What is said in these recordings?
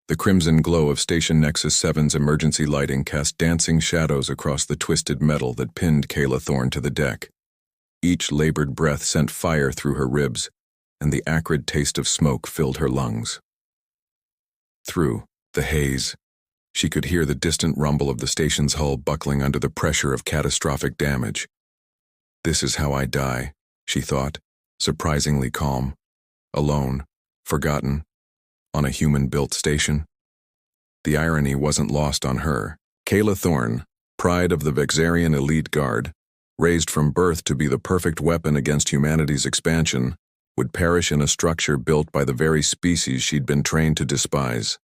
The crimson glow of Station Nexus 7's emergency lighting cast dancing shadows across the twisted metal that pinned Kayla Thorne to the deck. Each labored breath sent fire through her ribs, and the acrid taste of smoke filled her lungs. Through the haze, she could hear the distant rumble of the station's hull buckling under the pressure of catastrophic damage. This is how I die, she thought, surprisingly calm, alone, forgotten, on a human-built station. The irony wasn't lost on her. Kayla Thorne, pride of the Vexarian elite guard, raised from birth to be the perfect weapon against humanity's expansion, would perish in a structure built by the very species she'd been trained to despise.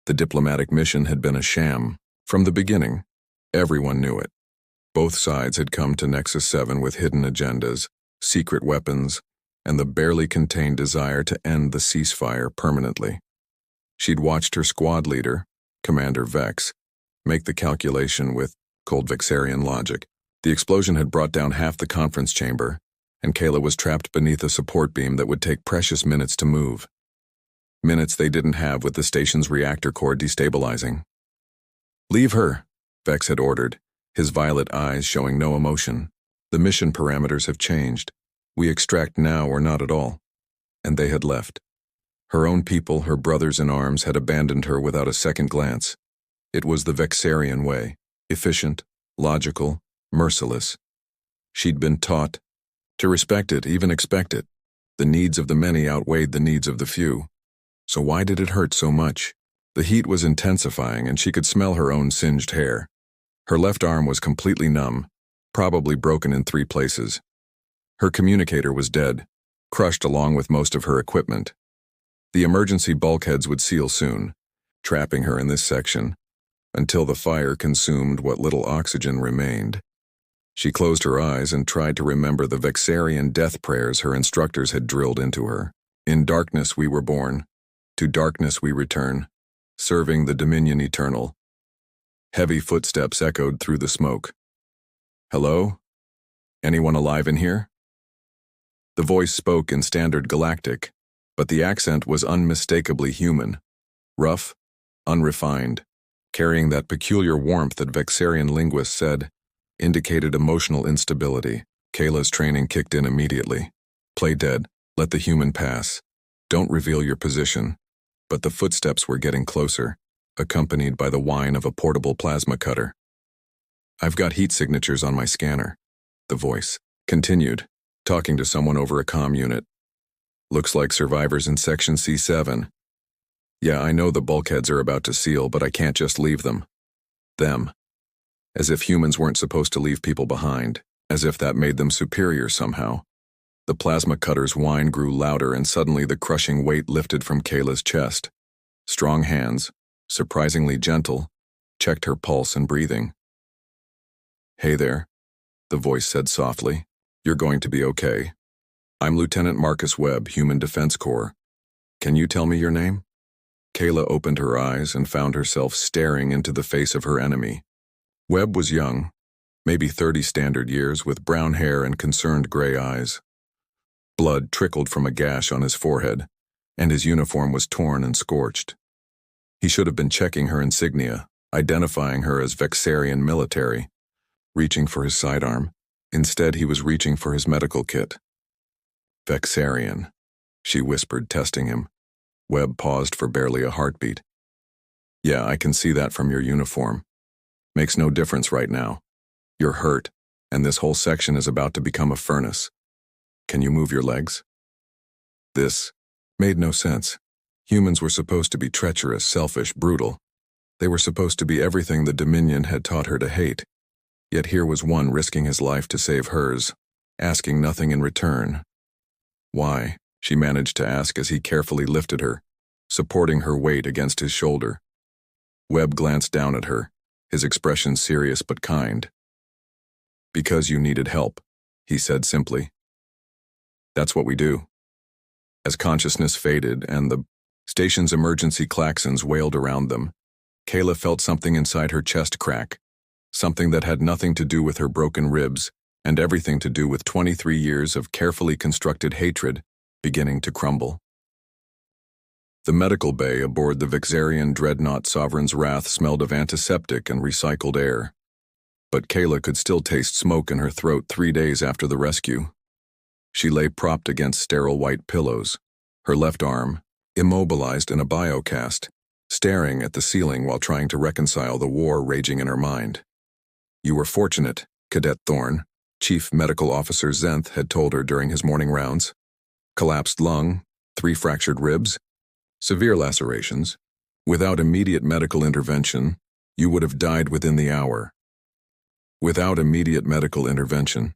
The diplomatic mission had been a sham. From the beginning, everyone knew it. Both sides had come to Nexus 7 with hidden agendas, secret weapons, and the barely contained desire to end the ceasefire permanently. She'd watched her squad leader, Commander Vex, make the calculation with cold Vexarian logic. The explosion had brought down half the conference chamber, and Kayla was trapped beneath a support beam that would take precious minutes to move. Minutes they didn't have with the station's reactor core destabilizing. "Leave her," Vex had ordered, his violet eyes showing no emotion. "The mission parameters have changed. We extract now or not at all." And they had left. Her own people, her brothers in arms, had abandoned her without a second glance. It was the Vexarian way, efficient, logical, merciless. She'd been taught to respect it, even expect it. The needs of the many outweighed the needs of the few. So why did it hurt so much? The heat was intensifying, and she could smell her own singed hair. Her left arm was completely numb, probably broken in 3 places. Her communicator was dead, crushed along with most of her equipment. The emergency bulkheads would seal soon, trapping her in this section, until the fire consumed what little oxygen remained. She closed her eyes and tried to remember the Vexarian death prayers her instructors had drilled into her. "In darkness we were born, to darkness we return, serving the dominion eternal." Heavy footsteps echoed through the smoke. "Hello? Anyone alive in here?" The voice spoke in standard Galactic, but the accent was unmistakably human, rough, unrefined, carrying that peculiar warmth that Vexarian linguists said indicated emotional instability. Kayla's training kicked in immediately. Play dead, let the human pass. Don't reveal your position. But the footsteps were getting closer, accompanied by the whine of a portable plasma cutter. "I've got heat signatures on my scanner," the voice continued, talking to someone over a comm unit. "Looks like survivors in Section C7. Yeah, I know the bulkheads are about to seal, but I can't just leave them. Them. As if humans weren't supposed to leave people behind, as if that made them superior somehow." The plasma cutter's whine grew louder, and suddenly the crushing weight lifted from Kayla's chest. Strong hands, surprisingly gentle, checked her pulse and breathing. "Hey there," the voice said softly. "You're going to be okay. I'm Lieutenant Marcus Webb, Human Defense Corps. Can you tell me your name?" Kayla opened her eyes and found herself staring into the face of her enemy. Webb was young, maybe 30 standard years, with brown hair and concerned gray eyes. Blood trickled from a gash on his forehead, and his uniform was torn and scorched. He should have been checking her insignia, identifying her as Vexarian military, reaching for his sidearm. Instead, he was reaching for his medical kit. "Vexarian," she whispered, testing him. Webb paused for barely a heartbeat. "Yeah, I can see that from your uniform. Makes no difference right now. You're hurt, and this whole section is about to become a furnace. Can you move your legs?" This made no sense. Humans were supposed to be treacherous, selfish, brutal. They were supposed to be everything the Dominion had taught her to hate. Yet here was one risking his life to save hers, asking nothing in return. "Why?" she managed to ask as he carefully lifted her, supporting her weight against his shoulder. Webb glanced down at her, his expression serious but kind. "Because you needed help," he said simply. "That's what we do." As consciousness faded and the station's emergency klaxons wailed around them, Kayla felt something inside her chest crack, something that had nothing to do with her broken ribs and everything to do with 23 years of carefully constructed hatred beginning to crumble. The medical bay aboard the Vexarian dreadnought Sovereign's Wrath smelled of antiseptic and recycled air. But Kayla could still taste smoke in her throat 3 days after the rescue. She lay propped against sterile white pillows, her left arm immobilized in a biocast, staring at the ceiling while trying to reconcile the war raging in her mind. "You were fortunate," Cadet Thorne, Chief Medical Officer Zenth, had told her during his morning rounds. "Collapsed lung, 3 fractured ribs, severe lacerations. Without immediate medical intervention, you would have died within the hour." Without immediate medical intervention.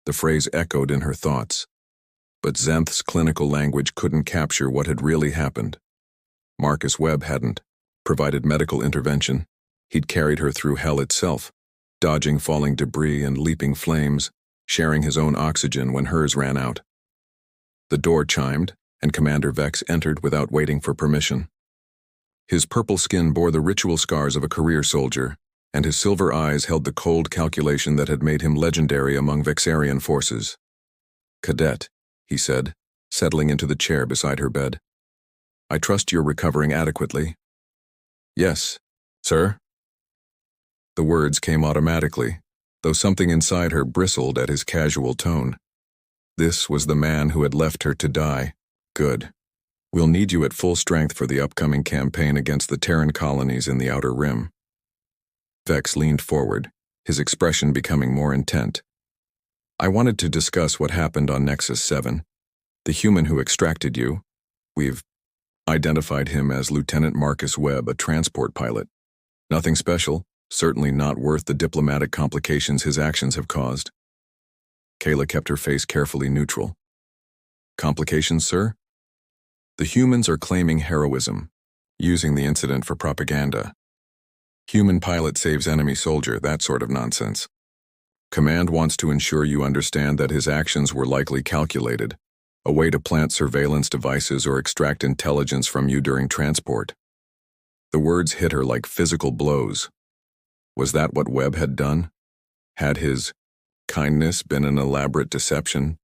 The phrase echoed in her thoughts. But Zenth's clinical language couldn't capture what had really happened. Marcus Webb hadn't provided medical intervention. He'd carried her through hell itself, dodging falling debris and leaping flames, sharing his own oxygen when hers ran out. The door chimed, and Commander Vex entered without waiting for permission. His purple skin bore the ritual scars of a career soldier, and his silver eyes held the cold calculation that had made him legendary among Vexarian forces. "Cadet," he said, settling into the chair beside her bed. "I trust you're recovering adequately." "Yes, sir." The words came automatically, though something inside her bristled at his casual tone. This was the man who had left her to die. "Good. We'll need you at full strength for the upcoming campaign against the Terran colonies in the Outer Rim." Vex leaned forward, his expression becoming more intent. "I wanted to discuss what happened on Nexus 7. The human who extracted you. We've identified him as Lieutenant Marcus Webb, a transport pilot. Nothing special, certainly not worth the diplomatic complications his actions have caused." Kayla kept her face carefully neutral. "Complications, sir?" "The humans are claiming heroism, using the incident for propaganda. Human pilot saves enemy soldier, that sort of nonsense. Command wants to ensure you understand that his actions were likely calculated, a way to plant surveillance devices or extract intelligence from you during transport." The words hit her like physical blows. Was that what Webb had done? Had his kindness been an elaborate deception?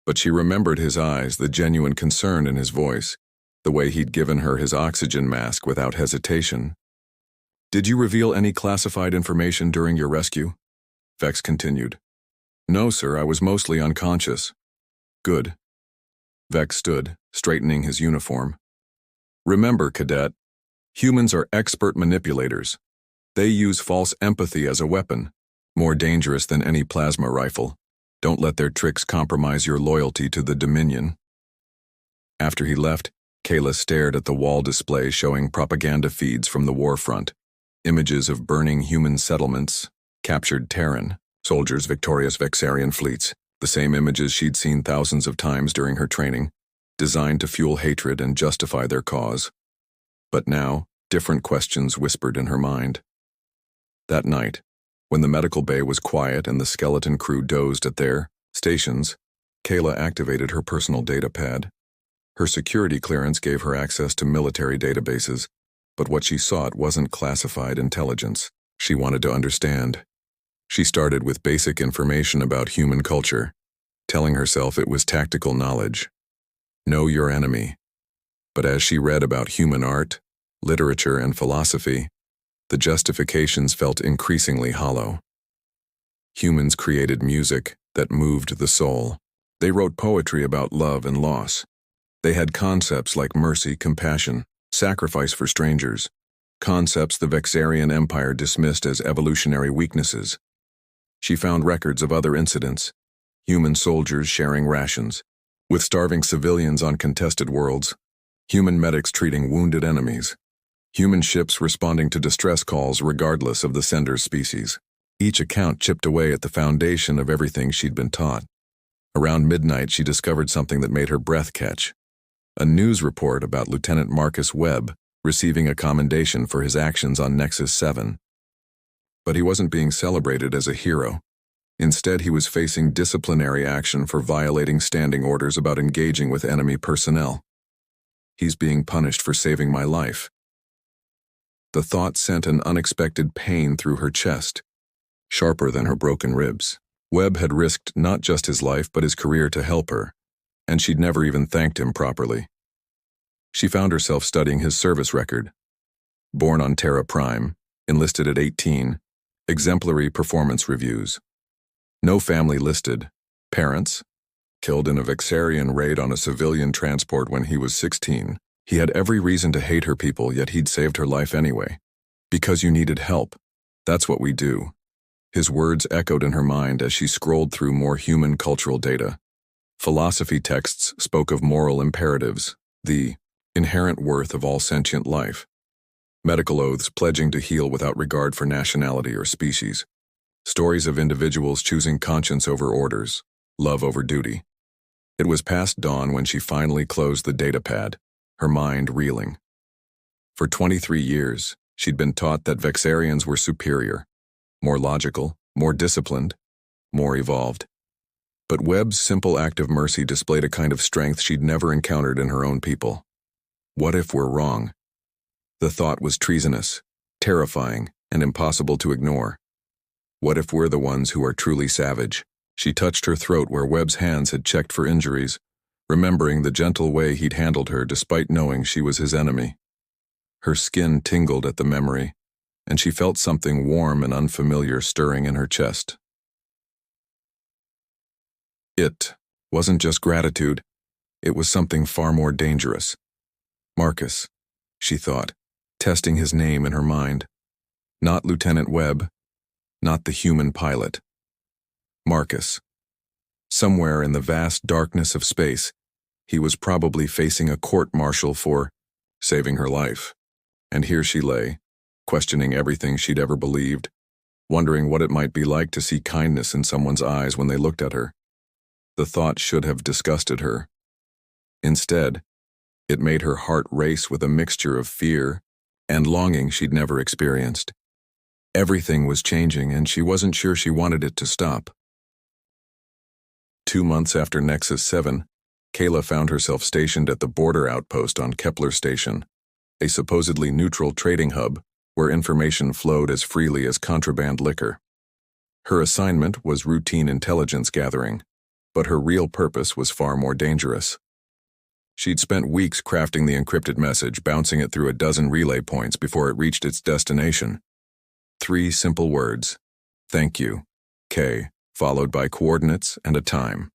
But she remembered his eyes, the genuine concern in his voice, the way he'd given her his oxygen mask without hesitation. "Did you reveal any classified information during your rescue?" Vex continued. "No, sir, I was mostly unconscious." "Good." Vex stood, straightening his uniform. "Remember, Cadet, humans are expert manipulators. They use false empathy as a weapon, more dangerous than any plasma rifle. Don't let their tricks compromise your loyalty to the Dominion." After he left, Kayla stared at the wall display showing propaganda feeds from the war front, images of burning human settlements, captured Terran soldiers, victorious Vexarian fleets, the same images she'd seen thousands of times during her training, designed to fuel hatred and justify their cause. But now, different questions whispered in her mind. That night, when the medical bay was quiet and the skeleton crew dozed at their stations, Kayla activated her personal data pad. Her security clearance gave her access to military databases, but what she sought wasn't classified intelligence. She wanted to understand. She started with basic information about human culture, telling herself it was tactical knowledge. Know your enemy. But as she read about human art, literature, and philosophy, the justifications felt increasingly hollow. Humans created music that moved the soul. They wrote poetry about love and loss. They had concepts like mercy, compassion, sacrifice for strangers, concepts the Vexarian Empire dismissed as evolutionary weaknesses. She found records of other incidents, human soldiers sharing rations, with starving civilians on contested worlds, human medics treating wounded enemies, human ships responding to distress calls regardless of the sender's species. Each account chipped away at the foundation of everything she'd been taught. Around midnight, she discovered something that made her breath catch. A news report about Lieutenant Marcus Webb receiving a commendation for his actions on Nexus 7. But he wasn't being celebrated as a hero. Instead, he was facing disciplinary action for violating standing orders about engaging with enemy personnel. "He's being punished for saving my life." The thought sent an unexpected pain through her chest, sharper than her broken ribs. Webb had risked not just his life but his career to help her, and she'd never even thanked him properly. She found herself studying his service record. Born on Terra Prime, enlisted at 18, exemplary performance reviews. No family listed. Parents? Killed in a Vexarian raid on a civilian transport when he was 16. He had every reason to hate her people, yet he'd saved her life anyway. Because you needed help. That's what we do. His words echoed in her mind as she scrolled through more human cultural data. Philosophy texts spoke of moral imperatives, the inherent worth of all sentient life. Medical oaths pledging to heal without regard for nationality or species. Stories of individuals choosing conscience over orders, love over duty. It was past dawn when she finally closed the datapad, her mind reeling. For 23 years, she'd been taught that Vexarians were superior, more logical, more disciplined, more evolved. But Webb's simple act of mercy displayed a kind of strength she'd never encountered in her own people. What if we're wrong? The thought was treasonous, terrifying, and impossible to ignore. What if we're the ones who are truly savage? She touched her throat where Webb's hands had checked for injuries, remembering the gentle way he'd handled her despite knowing she was his enemy. Her skin tingled at the memory, and she felt something warm and unfamiliar stirring in her chest. It wasn't just gratitude, it was something far more dangerous. Marcus, she thought, testing his name in her mind. Not Lieutenant Webb, not the human pilot. Marcus. Somewhere in the vast darkness of space, he was probably facing a court-martial for saving her life. And here she lay, questioning everything she'd ever believed, wondering what it might be like to see kindness in someone's eyes when they looked at her. The thought should have disgusted her. Instead, it made her heart race with a mixture of fear and longing she'd never experienced. Everything was changing, and she wasn't sure she wanted it to stop. 2 months after Nexus 7, Kayla found herself stationed at the border outpost on Kepler Station, a supposedly neutral trading hub where information flowed as freely as contraband liquor. Her assignment was routine intelligence gathering, but her real purpose was far more dangerous. She'd spent weeks crafting the encrypted message, bouncing it through a dozen relay points before it reached its destination. 3 simple words: thank you, K, followed by coordinates and a time.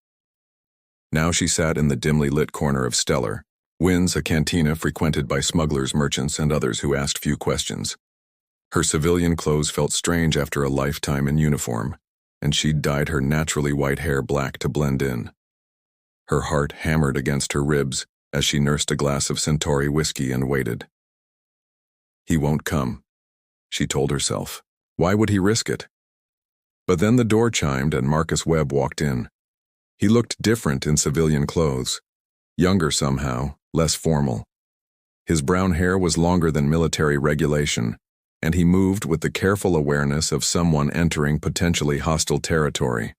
Now she sat in the dimly lit corner of Stellar, Winds, a cantina frequented by smugglers, merchants, and others who asked few questions. Her civilian clothes felt strange after a lifetime in uniform, and she'd dyed her naturally white hair black to blend in. Her heart hammered against her ribs as she nursed a glass of Centauri whiskey and waited. He won't come, she told herself. Why would he risk it? But then the door chimed and Marcus Webb walked in. He looked different in civilian clothes, younger somehow, less formal. His brown hair was longer than military regulation, and he moved with the careful awareness of someone entering potentially hostile territory.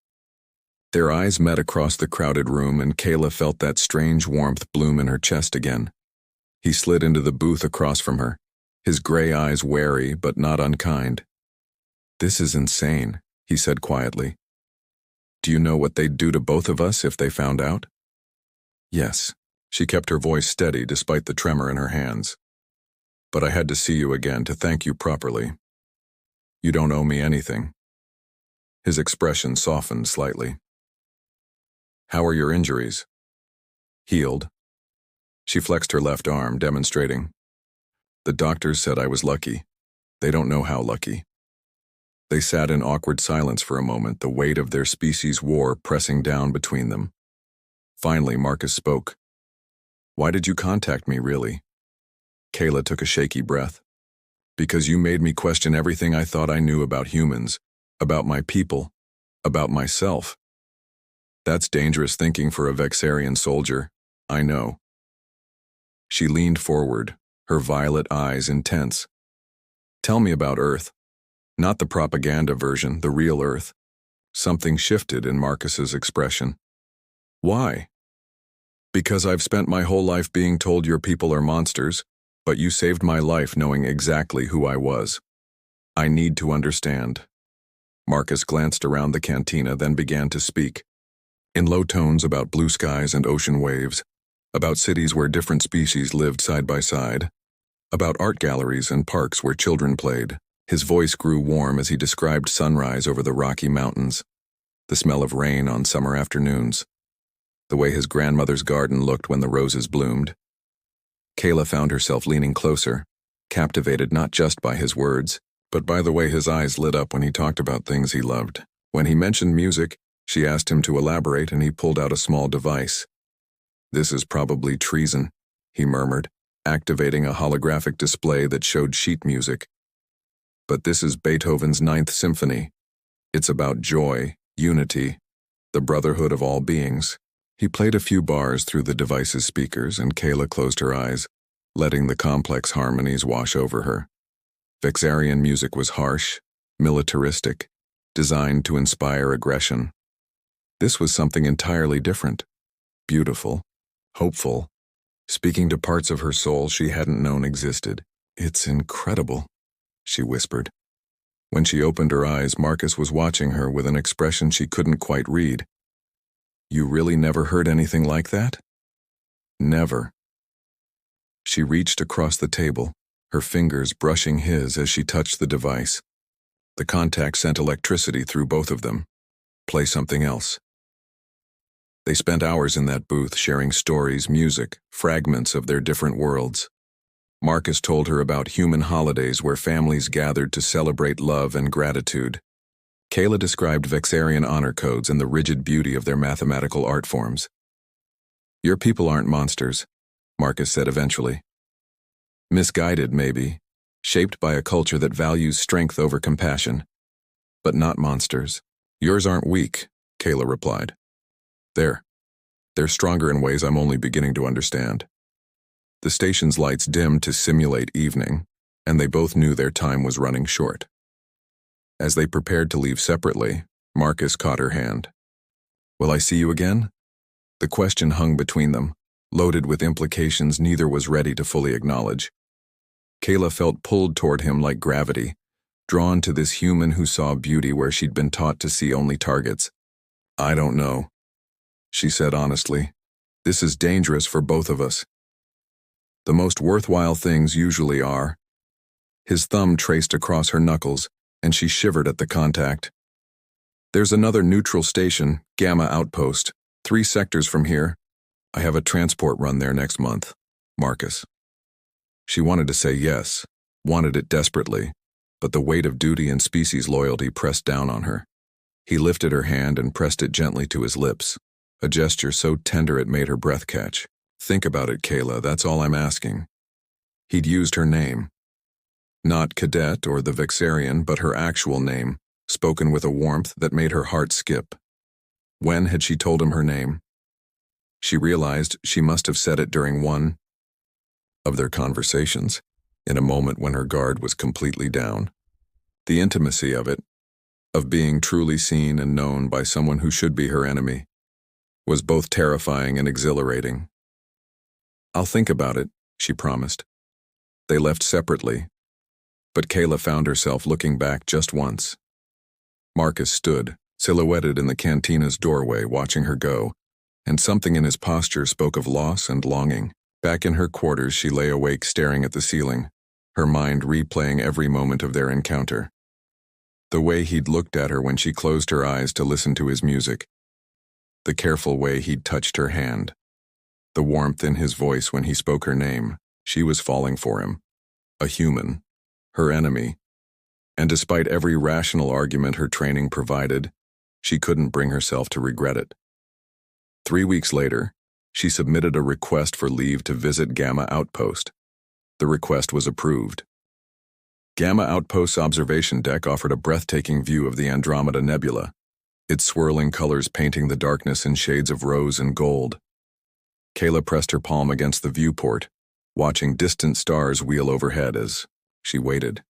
Their eyes met across the crowded room, and Kayla felt that strange warmth bloom in her chest again. He slid into the booth across from her, his gray eyes wary but not unkind. "This is insane," he said quietly. "Do you know what they'd do to both of us if they found out?" "Yes." She kept her voice steady despite the tremor in her hands. "But I had to see you again to thank you properly. You don't owe me anything." His expression softened slightly. "How are your injuries?" "Healed." She flexed her left arm, demonstrating. "The doctors said I was lucky. They don't know how lucky." They sat in awkward silence for a moment, the weight of their species' war pressing down between them. Finally, Marcus spoke. "Why did you contact me, really?" Kayla took a shaky breath. "Because you made me question everything I thought I knew about humans, about my people, about myself." "That's dangerous thinking for a Vexarian soldier, I know." She leaned forward, her violet eyes intense. "Tell me about Earth. Not the propaganda version, the real Earth." Something shifted in Marcus's expression. "Why?" "Because I've spent my whole life being told your people are monsters, but you saved my life knowing exactly who I was. I need to understand." Marcus glanced around the cantina, then began to speak. In low tones about blue skies and ocean waves, about cities where different species lived side by side, about art galleries and parks where children played. His voice grew warm as he described sunrise over the Rocky Mountains, the smell of rain on summer afternoons, the way his grandmother's garden looked when the roses bloomed. Kayla found herself leaning closer, captivated not just by his words, but by the way his eyes lit up when he talked about things he loved. When he mentioned music, she asked him to elaborate, and he pulled out a small device. "This is probably Treason," he murmured, activating a holographic display that showed sheet music. "But this is Beethoven's Ninth Symphony. It's about joy, unity, the brotherhood of all beings." He played a few bars through the device's speakers, and Kayla closed her eyes, letting the complex harmonies wash over her. Vexarian music was harsh, militaristic, designed to inspire aggression. This was something entirely different, beautiful, hopeful, speaking to parts of her soul she hadn't known existed. "It's incredible," she whispered. When she opened her eyes, Marcus was watching her with an expression she couldn't quite read. "You really never heard anything like that?" "Never." She reached across the table, her fingers brushing his as she touched the device. The contact sent electricity through both of them. "Play something else." They spent hours in that booth sharing stories, music, fragments of their different worlds. Marcus told her about human holidays where families gathered to celebrate love and gratitude. Kayla described Vexarian honor codes and the rigid beauty of their mathematical art forms. "Your people aren't monsters," Marcus said eventually. "Misguided, maybe, shaped by a culture that values strength over compassion. But not monsters. Yours aren't weak," Kayla replied. They're stronger in ways I'm only beginning to understand." The station's lights dimmed to simulate evening, and they both knew their time was running short. As they prepared to leave separately, Marcus caught her hand. "Will I see you again?" The question hung between them, loaded with implications neither was ready to fully acknowledge. Kayla felt pulled toward him like gravity, drawn to this human who saw beauty where she'd been taught to see only targets. "I don't know," she said honestly. "This is dangerous for both of us." "The most worthwhile things usually are." His thumb traced across her knuckles, and she shivered at the contact. "There's another neutral station, Gamma Outpost, 3 sectors from here. I have a transport run there next month. Marcus." She wanted to say yes, wanted it desperately, but the weight of duty and species loyalty pressed down on her. He lifted her hand and pressed it gently to his lips, a gesture so tender it made her breath catch. "Think about it, Kayla, that's all I'm asking." He'd used her name. Not Cadet or the Vexarian, but her actual name, spoken with a warmth that made her heart skip. When had she told him her name? She realized she must have said it during one of their conversations, in a moment when her guard was completely down. The intimacy of it, of being truly seen and known by someone who should be her enemy, was both terrifying and exhilarating. "I'll think about it," she promised. They left separately, but Kayla found herself looking back just once. Marcus stood, silhouetted in the cantina's doorway, watching her go, and something in his posture spoke of loss and longing. Back in her quarters, she lay awake staring at the ceiling, her mind replaying every moment of their encounter. The way he'd looked at her when she closed her eyes to listen to his music. The careful way he'd touched her hand. The warmth in his voice when he spoke her name. She was falling for him. A human. Her enemy. And despite every rational argument her training provided, she couldn't bring herself to regret it. 3 weeks later, she submitted a request for leave to visit Gamma Outpost. The request was approved. Gamma Outpost's observation deck offered a breathtaking view of the Andromeda Nebula, its swirling colors painting the darkness in shades of rose and gold. Kayla pressed her palm against the viewport, watching distant stars wheel overhead as she waited.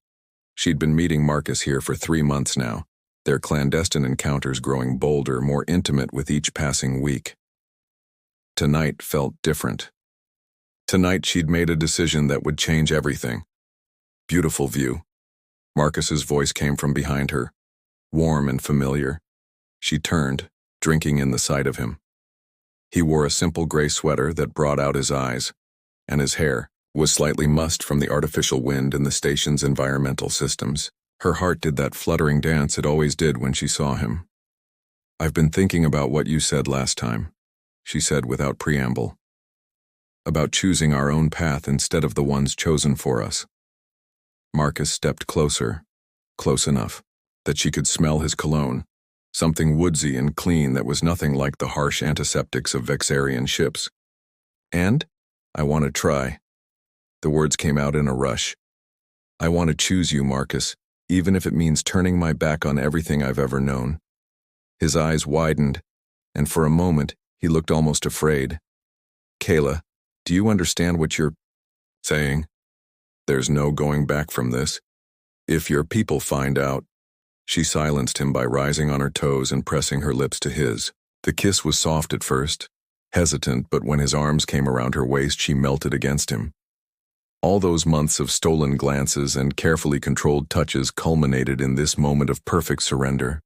She'd been meeting Marcus here for 3 months now, their clandestine encounters growing bolder, more intimate with each passing week. Tonight felt different. Tonight she'd made a decision that would change everything. Beautiful view. Marcus's voice came from behind her, warm and familiar. She turned, drinking in the sight of him. He wore a simple gray sweater that brought out his eyes, and his hair was slightly mussed from the artificial wind in the station's environmental systems. Her heart did that fluttering dance it always did when she saw him. "I've been thinking about what you said last time," she said without preamble. "About choosing our own path instead of the ones chosen for us." Marcus stepped closer, close enough that she could smell his cologne, something woodsy and clean that was nothing like the harsh antiseptics of Vexarian ships. "And? I want to try." The words came out in a rush. "I want to choose you, Marcus, even if it means turning my back on everything I've ever known." His eyes widened, and for a moment he looked almost afraid. "Kayla, do you understand what you're saying? There's no going back from this. If your people find out..." She silenced him by rising on her toes and pressing her lips to his. The kiss was soft at first, hesitant, but when his arms came around her waist, she melted against him. All those months of stolen glances and carefully controlled touches culminated in this moment of perfect surrender.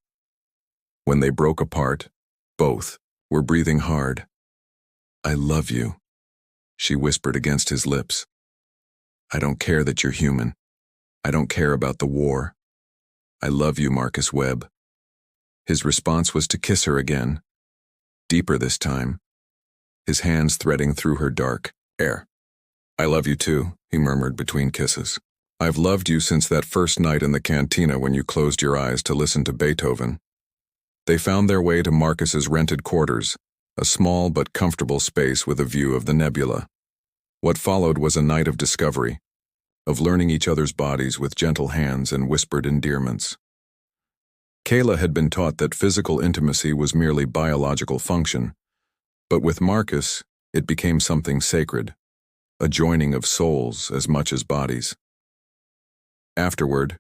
When they broke apart, both were breathing hard. "I love you," she whispered against his lips. "I don't care that you're human. I don't care about the war. I love you, Marcus Webb." His response was to kiss her again, deeper this time, his hands threading through her dark hair. "I love you too," he murmured between kisses. "I've loved you since that first night in the cantina when you closed your eyes to listen to Beethoven." They found their way to Marcus's rented quarters, a small but comfortable space with a view of the nebula. What followed was a night of discovery, of learning each other's bodies with gentle hands and whispered endearments. Kayla had been taught that physical intimacy was merely biological function, but with Marcus, it became something sacred, a joining of souls as much as bodies. Afterward,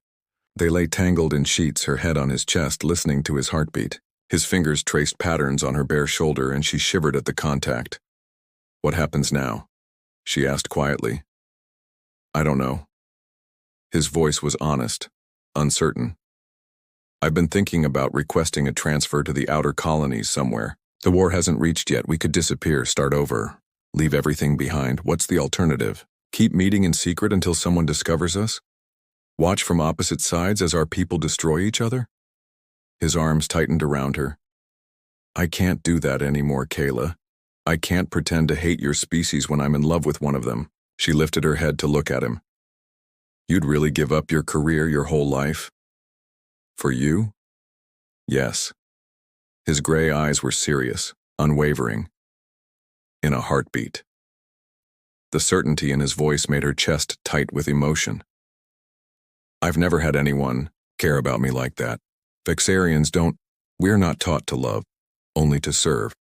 they lay tangled in sheets, her head on his chest, listening to his heartbeat. His fingers traced patterns on her bare shoulder, and she shivered at the contact. "What happens now?" she asked quietly. "I don't know." His voice was honest, uncertain. "I've been thinking about requesting a transfer to the outer colonies somewhere. The war hasn't reached yet. We could disappear, start over, leave everything behind. What's the alternative? Keep meeting in secret until someone discovers us? Watch from opposite sides as our people destroy each other?" His arms tightened around her. "I can't do that anymore, Kayla. I can't pretend to hate your species when I'm in love with one of them." She lifted her head to look at him. "You'd really give up your career, your whole life? For you?" "Yes." His gray eyes were serious, unwavering. "In a heartbeat." The certainty in his voice made her chest tight with emotion. "I've never had anyone care about me like that. Vexarians don't. We're not taught to love, only to serve."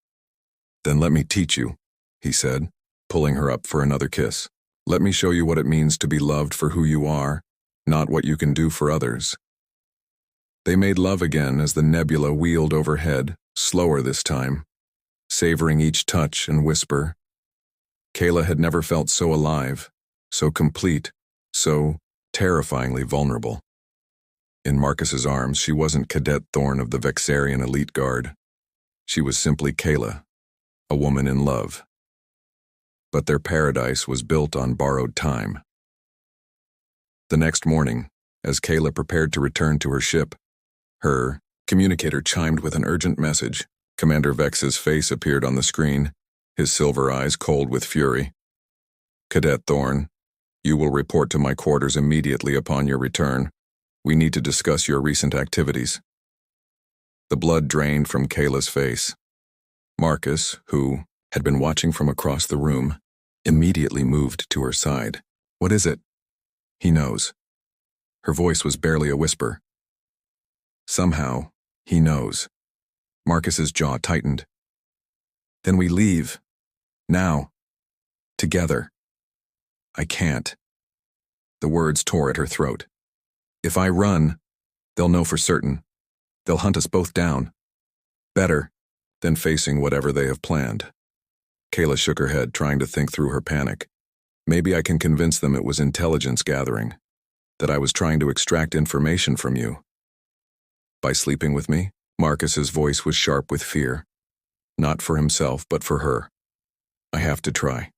"Then let me teach you," he said, pulling her up for another kiss. "Let me show you what it means to be loved for who you are, not what you can do for others." They made love again as the nebula wheeled overhead, slower this time, savoring each touch and whisper. Kayla had never felt so alive, so complete, so terrifyingly vulnerable. In Marcus's arms, she wasn't Cadet Thorne of the Vexarian Elite Guard. She was simply Kayla, a woman in love. But their paradise was built on borrowed time. The next morning, as Kayla prepared to return to her ship, her communicator chimed with an urgent message. Commander Vex's face appeared on the screen, his silver eyes cold with fury. "Cadet Thorne, you will report to my quarters immediately upon your return. We need to discuss your recent activities." The blood drained from Kayla's face. Marcus, who had been watching from across the room, immediately moved to her side. "What is it?" "He knows." Her voice was barely a whisper. "Somehow, he knows." Marcus's jaw tightened. "Then we leave. Now. Together." "I can't." The words tore at her throat. "If I run, they'll know for certain. They'll hunt us both down. Better than facing whatever they have planned." Kayla shook her head, trying to think through her panic. "Maybe I can convince them it was intelligence gathering, that I was trying to extract information from you." "By sleeping with me?" Marcus's voice was sharp with fear. Not for himself, but for her. I have to try.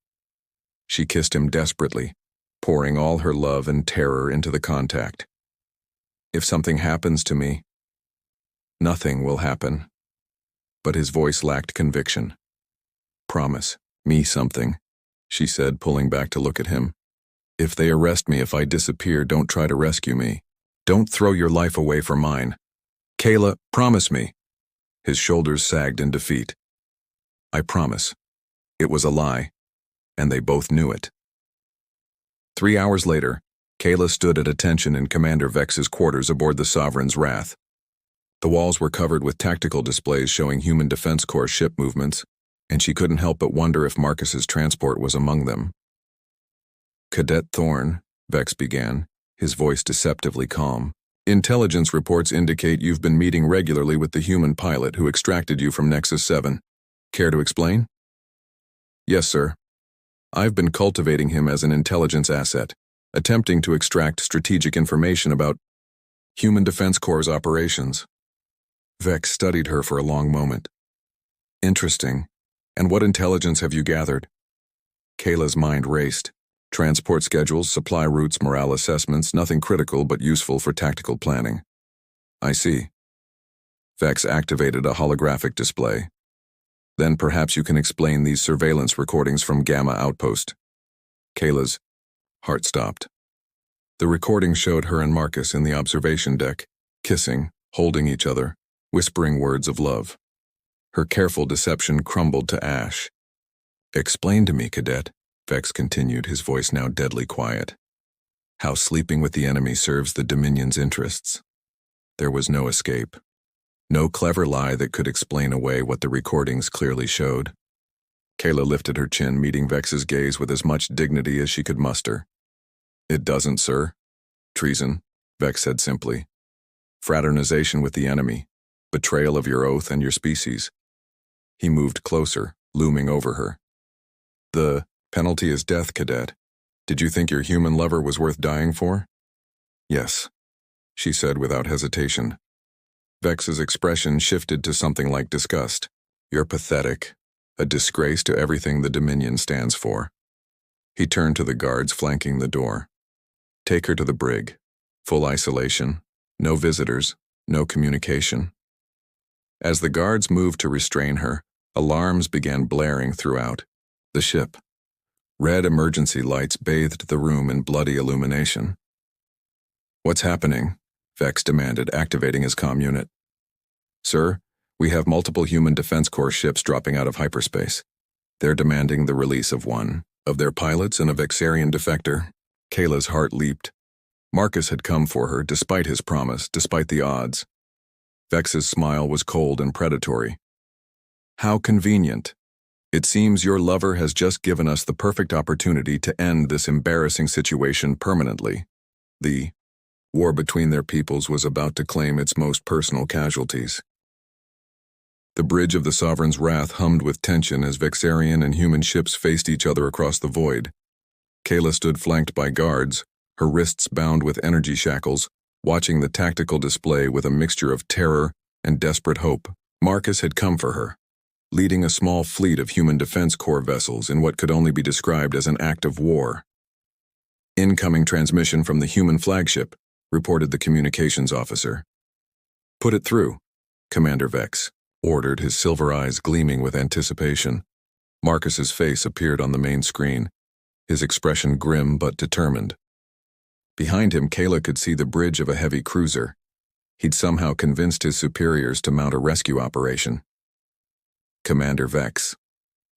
She kissed him desperately, pouring all her love and terror into the contact. If something happens to me, nothing will happen. But his voice lacked conviction. Promise me something, she said, pulling back to look at him. If they arrest me, if I disappear, don't try to rescue me. Don't throw your life away for mine. Kayla, promise me. His shoulders sagged in defeat. I promise. It was a lie, and they both knew it. 3 hours later, Kayla stood at attention in Commander Vex's quarters aboard the Sovereign's Wrath. The walls were covered with tactical displays showing Human Defense Corps ship movements, and she couldn't help but wonder if Marcus's transport was among them. Cadet Thorne, Vex began, his voice deceptively calm. Intelligence reports indicate you've been meeting regularly with the human pilot who extracted you from Nexus 7. Care to explain? Yes, sir. I've been cultivating him as an intelligence asset, attempting to extract strategic information about Human Defense Corps' operations. Vex studied her for a long moment. Interesting. And what intelligence have you gathered? Kayla's mind raced. Transport schedules, supply routes, morale assessments, nothing critical but useful for tactical planning. I see. Vex activated a holographic display. Then perhaps you can explain these surveillance recordings from Gamma Outpost. Kayla's heart stopped. The recording showed her and Marcus in the observation deck, kissing, holding each other, whispering words of love. Her careful deception crumbled to ash. Explain to me, Cadet, Vex continued, his voice now deadly quiet, how sleeping with the enemy serves the Dominion's interests. There was no escape. No clever lie that could explain away what the recordings clearly showed. Kayla lifted her chin, meeting Vex's gaze with as much dignity as she could muster. It doesn't, sir. Treason, Vex said simply. Fraternization with the enemy. Betrayal of your oath and your species. He moved closer, looming over her. The penalty is death, Cadet. Did you think your human lover was worth dying for? Yes, she said without hesitation. Vex's expression shifted to something like disgust. You're pathetic. A disgrace to everything the Dominion stands for. He turned to the guards flanking the door. Take her to the brig. Full isolation. No visitors. No communication. As the guards moved to restrain her, alarms began blaring throughout the ship. Red emergency lights bathed the room in bloody illumination. What's happening? Vex demanded, activating his comm unit. Sir, we have multiple Human Defense Corps ships dropping out of hyperspace. They're demanding the release of one of their pilots and a Vexarian defector. Kayla's heart leaped. Marcus had come for her, despite his promise, despite the odds. Vex's smile was cold and predatory. How convenient. It seems your lover has just given us the perfect opportunity to end this embarrassing situation permanently. The war between their peoples was about to claim its most personal casualties. The bridge of the Sovereign's Wrath hummed with tension as Vexarian and human ships faced each other across the void. Kayla stood flanked by guards, her wrists bound with energy shackles, watching the tactical display with a mixture of terror and desperate hope. Marcus had come for her, leading a small fleet of Human Defense Corps vessels in what could only be described as an act of war. Incoming transmission from the human flagship, reported the communications officer. Put it through, Commander Vex ordered, his silver eyes gleaming with anticipation. Marcus's face appeared on the main screen, his expression grim but determined. Behind him, Kayla could see the bridge of a heavy cruiser. He'd somehow convinced his superiors to mount a rescue operation. Commander Vex,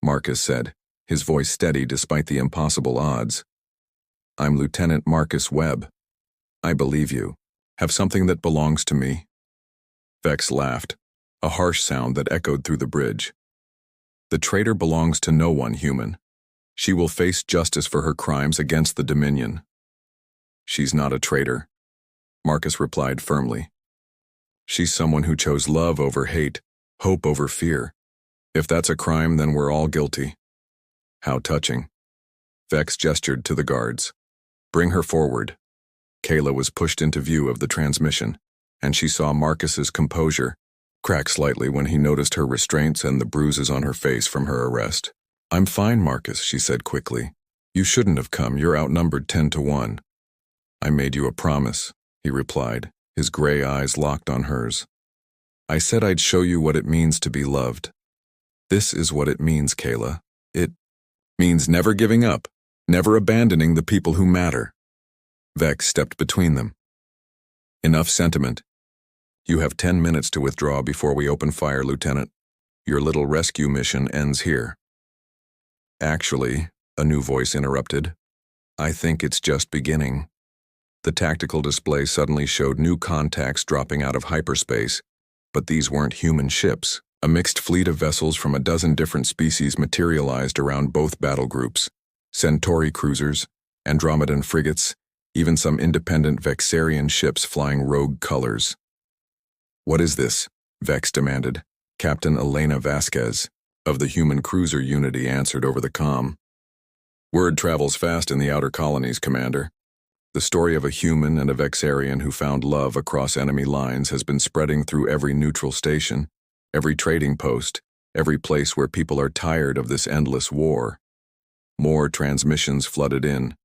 Marcus said, his voice steady despite the impossible odds. I'm Lieutenant Marcus Webb. I believe you. Have something that belongs to me. Vex laughed, a harsh sound that echoed through the bridge. The traitor belongs to no one human. She will face justice for her crimes against the Dominion. She's not a traitor, Marcus replied firmly. She's someone who chose love over hate, hope over fear. If that's a crime, then we're all guilty. How touching. Vex gestured to the guards. Bring her forward. Kayla was pushed into view of the transmission, and she saw Marcus's composure, cracked slightly when he noticed her restraints and the bruises on her face from her arrest. "I'm fine, Marcus," she said quickly. "You shouldn't have come. You're outnumbered 10-1. "I made you a promise," he replied, his gray eyes locked on hers. "I said I'd show you what it means to be loved. This is what it means, Kayla. It means never giving up, never abandoning the people who matter." Vex stepped between them. "Enough sentiment. You have 10 minutes to withdraw before we open fire, Lieutenant. Your little rescue mission ends here." "Actually," a new voice interrupted, "I think it's just beginning." The tactical display suddenly showed new contacts dropping out of hyperspace, but these weren't human ships. A mixed fleet of vessels from a dozen different species materialized around both battle groups: Centauri cruisers, Andromedan frigates, even some independent Vexarian ships flying rogue colors. "What is this?" Vex demanded. Captain Elena Vasquez, of the human cruiser Unity, answered over the comm. "Word travels fast in the outer colonies, Commander. The story of a human and a Vexarian who found love across enemy lines has been spreading through every neutral station, every trading post, every place where people are tired of this endless war." More transmissions flooded in,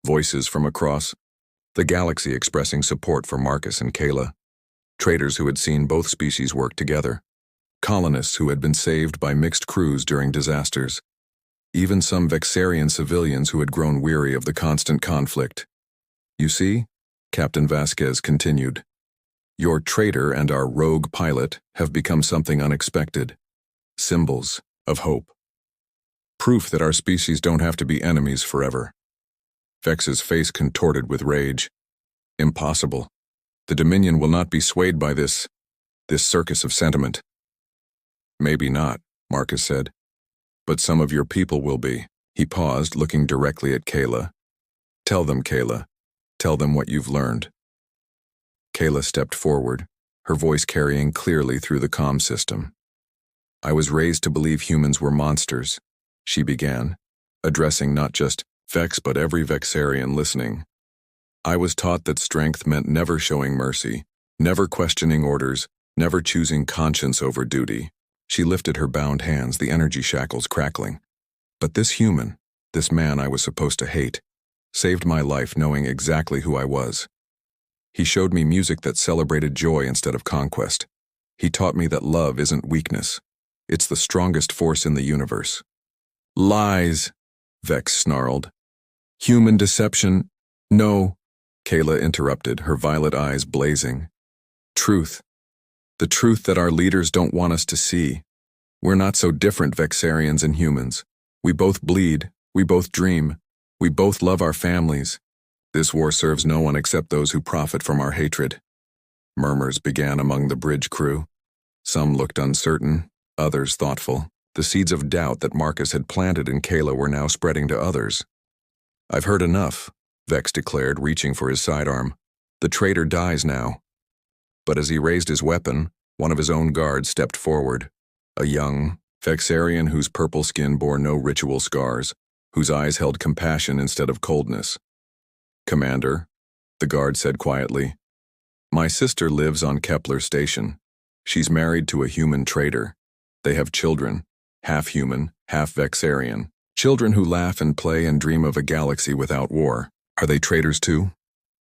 voices from across the galaxy expressing support for Marcus and Kayla, traders who had seen both species work together, colonists who had been saved by mixed crews during disasters, even some Vexarian civilians who had grown weary of the constant conflict. "You see," Captain Vasquez continued, "your trader and our rogue pilot have become something unexpected. Symbols of hope. Proof that our species don't have to be enemies forever." Vex's face contorted with rage. "Impossible. The Dominion will not be swayed by this circus of sentiment." "Maybe not," Marcus said, "but some of your people will be." He paused, looking directly at Kayla. "Tell them, Kayla. Tell them what you've learned." Kayla stepped forward, her voice carrying clearly through the comm system. "I was raised to believe humans were monsters," she began, addressing not just Vex but every Vexarian listening. "I was taught that strength meant never showing mercy, never questioning orders, never choosing conscience over duty." She lifted her bound hands, the energy shackles crackling. "But this human, this man I was supposed to hate, saved my life knowing exactly who I was. He showed me music that celebrated joy instead of conquest. He taught me that love isn't weakness. It's the strongest force in the universe." "Lies," Vex snarled. "Human deception. No," Kayla interrupted, her violet eyes blazing. "Truth. The truth that our leaders don't want us to see. We're not so different, Vexarians and humans. We both bleed, we both dream, we both love our families. This war serves no one except those who profit from our hatred." Murmurs began among the bridge crew. Some looked uncertain, others thoughtful. The seeds of doubt that Marcus had planted in Kayla were now spreading to others. "I've heard enough," Vex declared, reaching for his sidearm. "The traitor dies now." But as he raised his weapon, one of his own guards stepped forward, a young Vexarian whose purple skin bore no ritual scars, whose eyes held compassion instead of coldness. "Commander," the guard said quietly, "my sister lives on Kepler Station. She's married to a human traitor. They have children, half human, half Vexarian. Children who laugh and play and dream of a galaxy without war. Are they traitors too?"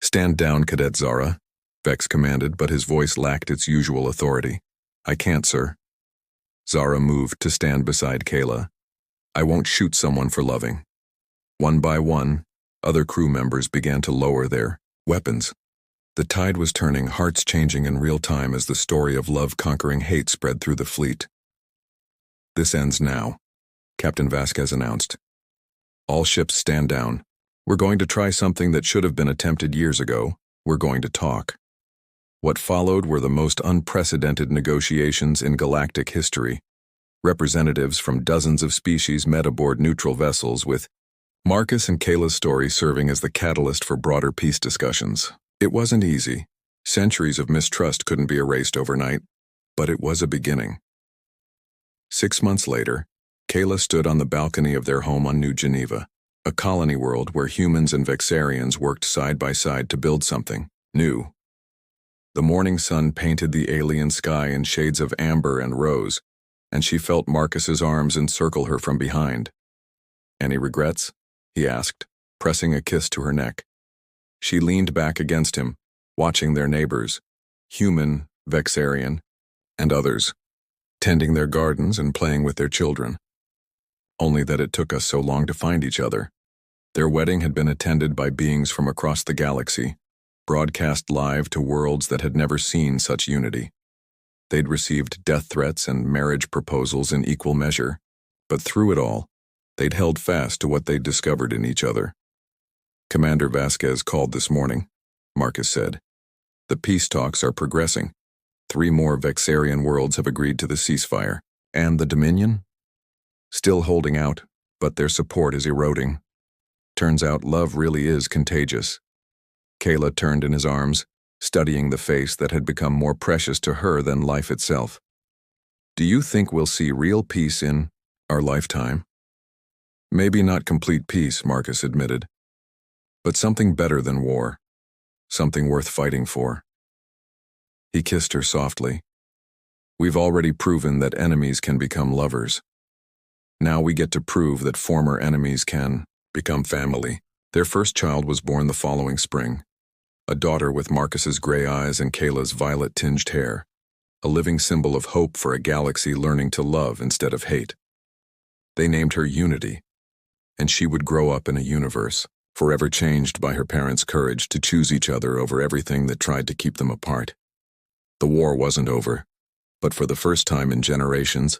"Stand down, Cadet Zara," Vex commanded, but his voice lacked its usual authority. "I can't, sir." Zara moved to stand beside Kayla. "I won't shoot someone for loving." One by one, other crew members began to lower their weapons. The tide was turning, hearts changing in real time as the story of love conquering hate spread through the fleet. "This ends now," Captain Vasquez announced. "All ships stand down. We're going to try something that should have been attempted years ago. We're going to talk." What followed were the most unprecedented negotiations in galactic history. Representatives from dozens of species met aboard neutral vessels, with Marcus and Kayla's story serving as the catalyst for broader peace discussions. It wasn't easy. Centuries of mistrust couldn't be erased overnight, but it was a beginning. 6 months later, Kayla stood on the balcony of their home on New Geneva, a colony world where humans and Vexarians worked side by side to build something new. The morning sun painted the alien sky in shades of amber and rose, and she felt Marcus's arms encircle her from behind. "Any regrets?" he asked, pressing a kiss to her neck. She leaned back against him, watching their neighbors, human, Vexarian, and others, tending their gardens and playing with their children. "Only that it took us so long to find each other." Their wedding had been attended by beings from across the galaxy, broadcast live to worlds that had never seen such unity. They'd received death threats and marriage proposals in equal measure, but through it all, they'd held fast to what they'd discovered in each other. "Commander Vasquez called this morning," Marcus said. "The peace talks are progressing. 3 more Vexarian worlds have agreed to the ceasefire. And the Dominion? Still holding out, but their support is eroding. Turns out love really is contagious." Kayla turned in his arms, studying the face that had become more precious to her than life itself. "Do you think we'll see real peace in our lifetime?" "Maybe not complete peace," Marcus admitted, "but something better than war. Something worth fighting for." He kissed her softly. "We've already proven that enemies can become lovers. Now we get to prove that former enemies can become family." Their first child was born the following spring, a daughter with Marcus's gray eyes and Kayla's violet-tinged hair, a living symbol of hope for a galaxy learning to love instead of hate. They named her Unity, and she would grow up in a universe forever changed by her parents' courage to choose each other over everything that tried to keep them apart. The war wasn't over, but for the first time in generations,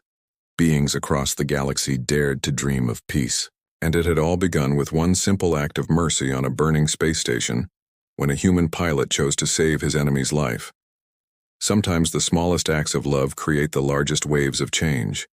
beings across the galaxy dared to dream of peace. And it had all begun with one simple act of mercy on a burning space station, when a human pilot chose to save his enemy's life. Sometimes the smallest acts of love create the largest waves of change.